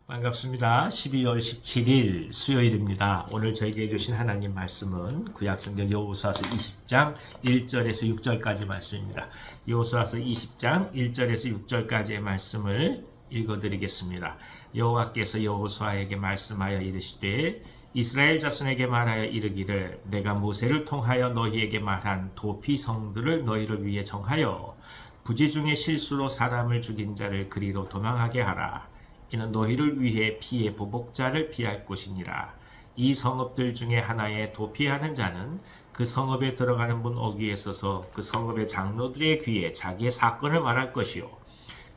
반갑습니다. 12월 17일 수요일입니다. 오늘 저에게 주신 하나님 말씀은 구약성경 여호수아서 20장 1절에서 6절까지 말씀입니다. 여호수아서 20장 1절에서 6절까지의 말씀을 읽어드리겠습니다. 여호와께서 여호수아에게 말씀하여 이르시되 이스라엘 자손에게 말하여 이르기를 내가 모세를 통하여 너희에게 말한 도피 성들을 너희를 위해 정하여 부지 중에 실수로 사람을 죽인 자를 그리로 도망하게 하라. 이는 너희를 위해 피의 보복자를 피할 곳이니라. 이 성읍들 중에 하나에 도피하는 자는 그 성읍에 들어가는 문 어귀에 서서 그 성읍의 장로들의 귀에 자기의 사건을 말할 것이요.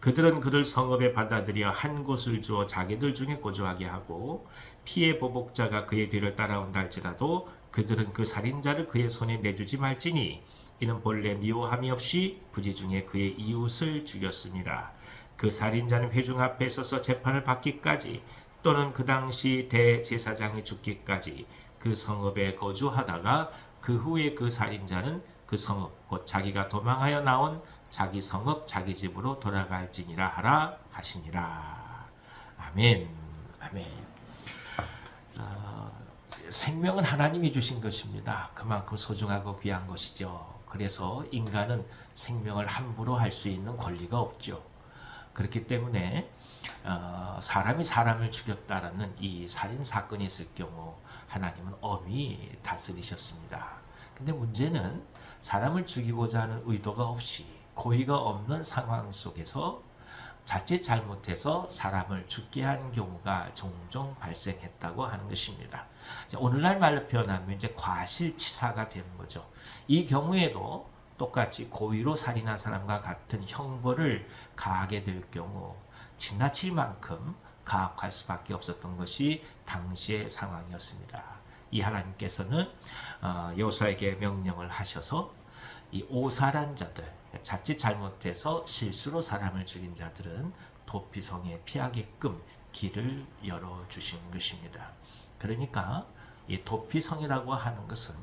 그들은 그를 성읍에 받아들여 한 곳을 주어 자기들 중에 거주하게 하고 피의 보복자가 그의 뒤를 따라온다 할지라도 그들은 그 살인자를 그의 손에 내주지 말지니 이는 본래 미워함이 없이 부지 중에 그의 이웃을 죽였습니다. 그 살인자는 회중 앞에 서서 재판을 받기까지 또는 그 당시 대제사장이 죽기까지 그 성읍에 거주하다가 그 후에 그 살인자는 그 성읍 곧 자기가 도망하여 나온 자기 성읍 자기 집으로 돌아갈지니라 하라 하시니라. 아멘. 아멘. 생명은 하나님이 주신 것입니다. 그만큼 소중하고 귀한 것이죠. 그래서 인간은 생명을 함부로 할 수 있는 권리가 없죠. 그렇기 때문에 사람이 사람을 죽였다라는 이 살인 사건이 있을 경우 하나님은 엄히 다스리셨습니다. 근데 문제는 사람을 죽이고자 하는 의도가 없이 고의가 없는 상황 속에서 자칫 잘못해서 사람을 죽게 한 경우가 종종 발생했다고 하는 것입니다. 오늘날 말로 표현하면 이제 과실치사가 되는 거죠. 이 경우에도 똑같이 고의로 살인한 사람과 같은 형벌을 가하게 될 경우 지나칠 만큼 가혹할 수밖에 없었던 것이 당시의 상황이었습니다. 이 하나님께서는 여호수아에게 명령을 하셔서 이 오살한 자들, 자칫 잘못해서 실수로 사람을 죽인 자들은 도피성에 피하게끔 길을 열어주신 것입니다. 그러니까 이 도피성이라고 하는 것은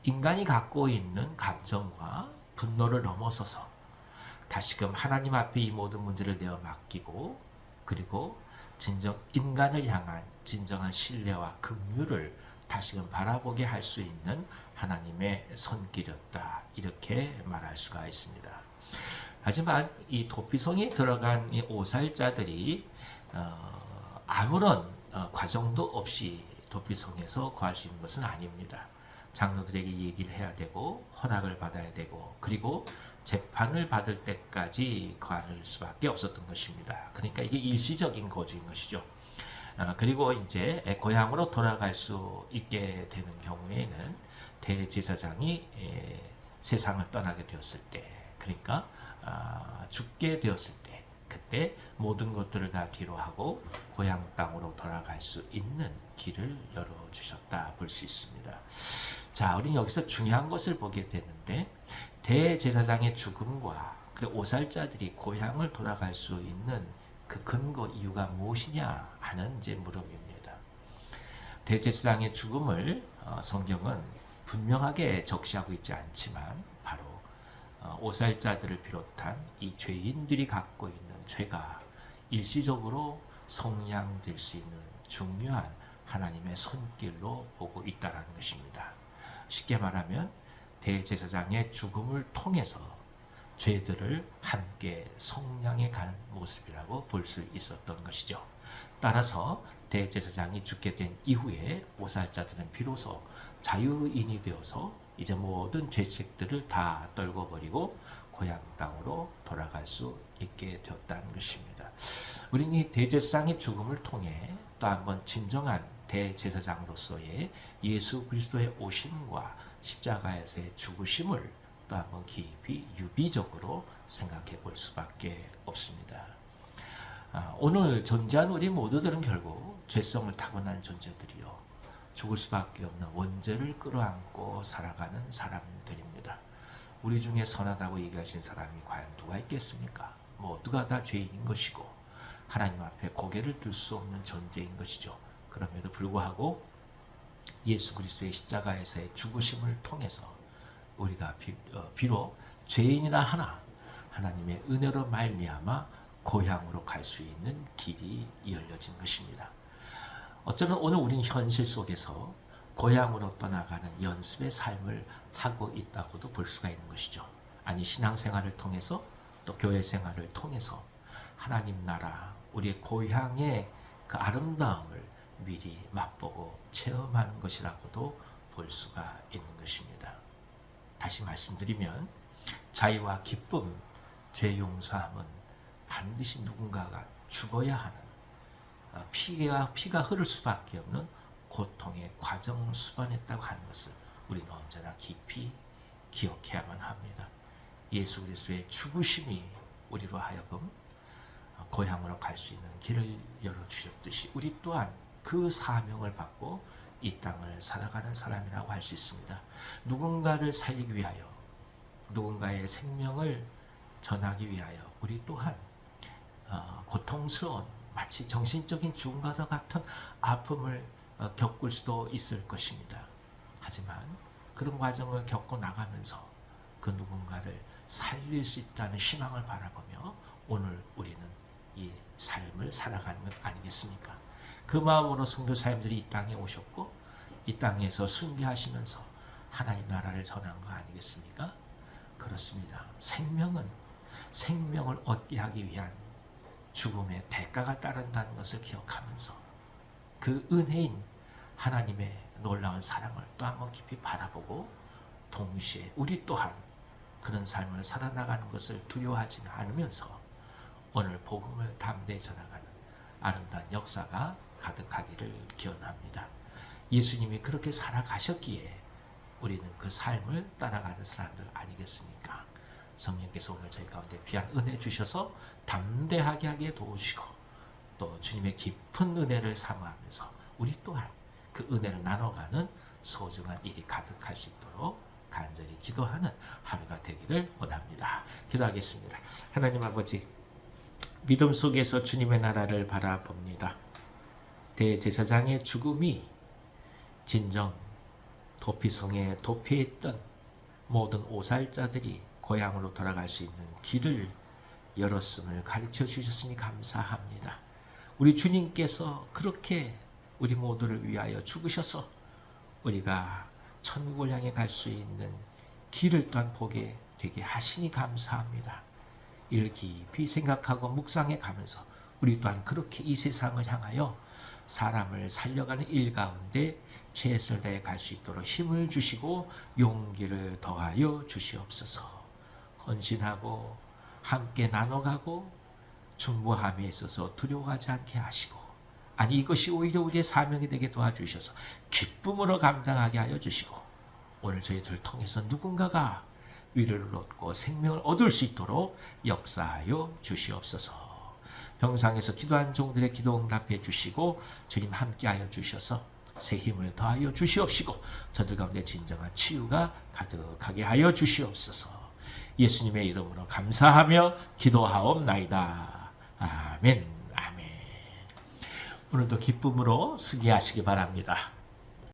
인간이 갖고 있는 감정과 분노를 넘어서서 다시금 하나님 앞에 이 모든 문제를 내어 맡기고 그리고 진정 인간을 향한 진정한 신뢰와 긍휼을 다시금 바라보게 할 수 있는 하나님의 손길이었다. 이렇게 말할 수가 있습니다. 하지만 이 도피성에 들어간 이 오살자들이 아무런 과정도 없이 도피성에서 구할 수 있는 것은 아닙니다. 장로들에게 얘기를 해야 되고 허락을 받아야 되고 그리고 재판을 받을 때까지 거할 수밖에 없었던 것입니다. 그러니까 이게 일시적인 거주인 것이죠. 그리고 이제 고향으로 돌아갈 수 있게 되는 경우에는 대제사장이 세상을 떠나게 되었을 때, 그러니까 죽게 되었을 때, 그때 모든 것들을 다 뒤로 하고 고향 땅으로 돌아갈 수 있는 길을 열어주셨다 볼 수 있습니다. 자, 우리는 여기서 중요한 것을 보게 되는데 대제사장의 죽음과 오살자들이 고향을 돌아갈 수 있는 그 근거 이유가 무엇이냐 하는 이제 물음입니다. 대제사장의 죽음을 성경은 분명하게 적시하고 있지 않지만 바로 오살자들을 비롯한 이 죄인들이 갖고 있는 죄가 일시적으로 성량될 수 있는 중요한 하나님의 손길로 보고 있다는 것입니다. 쉽게 말하면 대제사장의 죽음을 통해서 죄들을 함께 성량해 가는 모습이라고 볼 수 있었던 것이죠. 따라서 대제사장이 죽게 된 이후에 오살자들은 비로소 자유인이 되어서 이제 모든 죄책들을 다 떨궈버리고 고향 땅으로 돌아갈 수 있게 되었다는 것입니다. 우리는 이 대제사장의 죽음을 통해 또 한번 진정한 대제사장으로서의 예수 그리스도의 오심과 십자가에서의 죽으심을 또 한번 깊이 유비적으로 생각해 볼 수밖에 없습니다. 오늘 존재한 우리 모두들은 결국 죄성을 타고난 존재들이요 죽을 수밖에 없는 원죄를 끌어안고 살아가는 사람들입니다. 우리 중에 선하다고 얘기하신 사람이 과연 누가 있겠습니까? 모두가 다 죄인인 것이고 하나님 앞에 고개를 들 수 없는 존재인 것이죠. 그럼에도 불구하고 예수 그리스도의 십자가에서의 죽으심을 통해서 우리가 비록 죄인이라 하나 하나님의 은혜로 말미암아 고향으로 갈 수 있는 길이 열려진 것입니다. 어쩌면 오늘 우리는 현실 속에서 고향으로 떠나가는 연습의 삶을 하고 있다고도 볼 수가 있는 것이죠. 아니, 신앙생활을 통해서 또 교회 생활을 통해서 하나님 나라, 우리의 고향의 그 아름다움을 미리 맛보고 체험하는 것이라고도 볼 수가 있는 것입니다. 다시 말씀드리면 자유와 기쁨, 죄 용서함은 반드시 누군가가 죽어야 하는, 피가 흐를 수밖에 없는 고통의 과정 수반했다고 하는 것을 우리는 언제나 깊이 기억해야만 합니다. 예수 그리스도의 죽으심이 우리로 하여금 고향으로 갈 수 있는 길을 열어주셨듯이 우리 또한 그 사명을 받고 이 땅을 살아가는 사람이라고 할 수 있습니다. 누군가를 살리기 위하여, 누군가의 생명을 전하기 위하여 우리 또한 고통스러운, 마치 정신적인 죽음과도 같은 아픔을 겪을 수도 있을 것입니다. 하지만 그런 과정을 겪고 나가면서 그 누군가를 살릴 수 있다는 희망을 바라보며 오늘 우리는 이 삶을 살아가는 것 아니겠습니까? 그 마음으로 선교사님들이 이 땅에 오셨고 이 땅에서 순교하시면서 하나님 나라를 전한 거 아니겠습니까? 그렇습니다. 생명을 얻게 하기 위한 죽음의 대가가 따른다는 것을 기억하면서 그 은혜인 하나님의 놀라운 사랑을 또 한번 깊이 바라보고 동시에 우리 또한 그런 삶을 살아나가는 것을 두려워하지는 않으면서 오늘 복음을 담대히 전하가는 아름다운 역사가 가득하기를 기원합니다. 예수님이 그렇게 살아가셨기에 우리는 그 삶을 따라가는 사람들 아니겠습니까? 성령께서 오늘 저희 가운데 귀한 은혜 주셔서 담대하게 하게 도우시고 또 주님의 깊은 은혜를 사모하면서 우리 또한 그 은혜를 나눠가는 소중한 일이 가득할 수 있도록 간절히 기도하는 하루가 되기를 원합니다. 기도하겠습니다. 하나님 아버지, 믿음 속에서 주님의 나라를 바라봅니다. 대제사장의 죽음이 진정 도피성에 도피했던 모든 오살자들이 고향으로 돌아갈 수 있는 길을 열었음을 가르쳐 주셨으니 감사합니다. 우리 주님께서 그렇게 우리 모두를 위하여 죽으셔서 우리가 천국을 향해 갈 수 있는 길을 또한 보게 되게 하시니 감사합니다. 이를 깊이 생각하고 묵상해 가면서 우리 또한 그렇게 이 세상을 향하여 사람을 살려가는 일 가운데 최선을 다해 갈 수 있도록 힘을 주시고 용기를 더하여 주시옵소서. 헌신하고 함께 나눠가고 중보함에 있어서 두려워하지 않게 하시고, 아니 이것이 오히려 우리의 사명이 되게 도와주셔서 기쁨으로 감당하게 하여 주시고, 오늘 저희들을 통해서 누군가가 위로를 얻고 생명을 얻을 수 있도록 역사하여 주시옵소서. 병상에서 기도한 종들의 기도 응답해 주시고 주님 함께하여 주셔서 새 힘을 더하여 주시옵시고 저들 가운데 진정한 치유가 가득하게 하여 주시옵소서. 예수님의 이름으로 감사하며 기도하옵나이다. 아멘. 아멘. 오늘도 기쁨으로 승리하시기 바랍니다.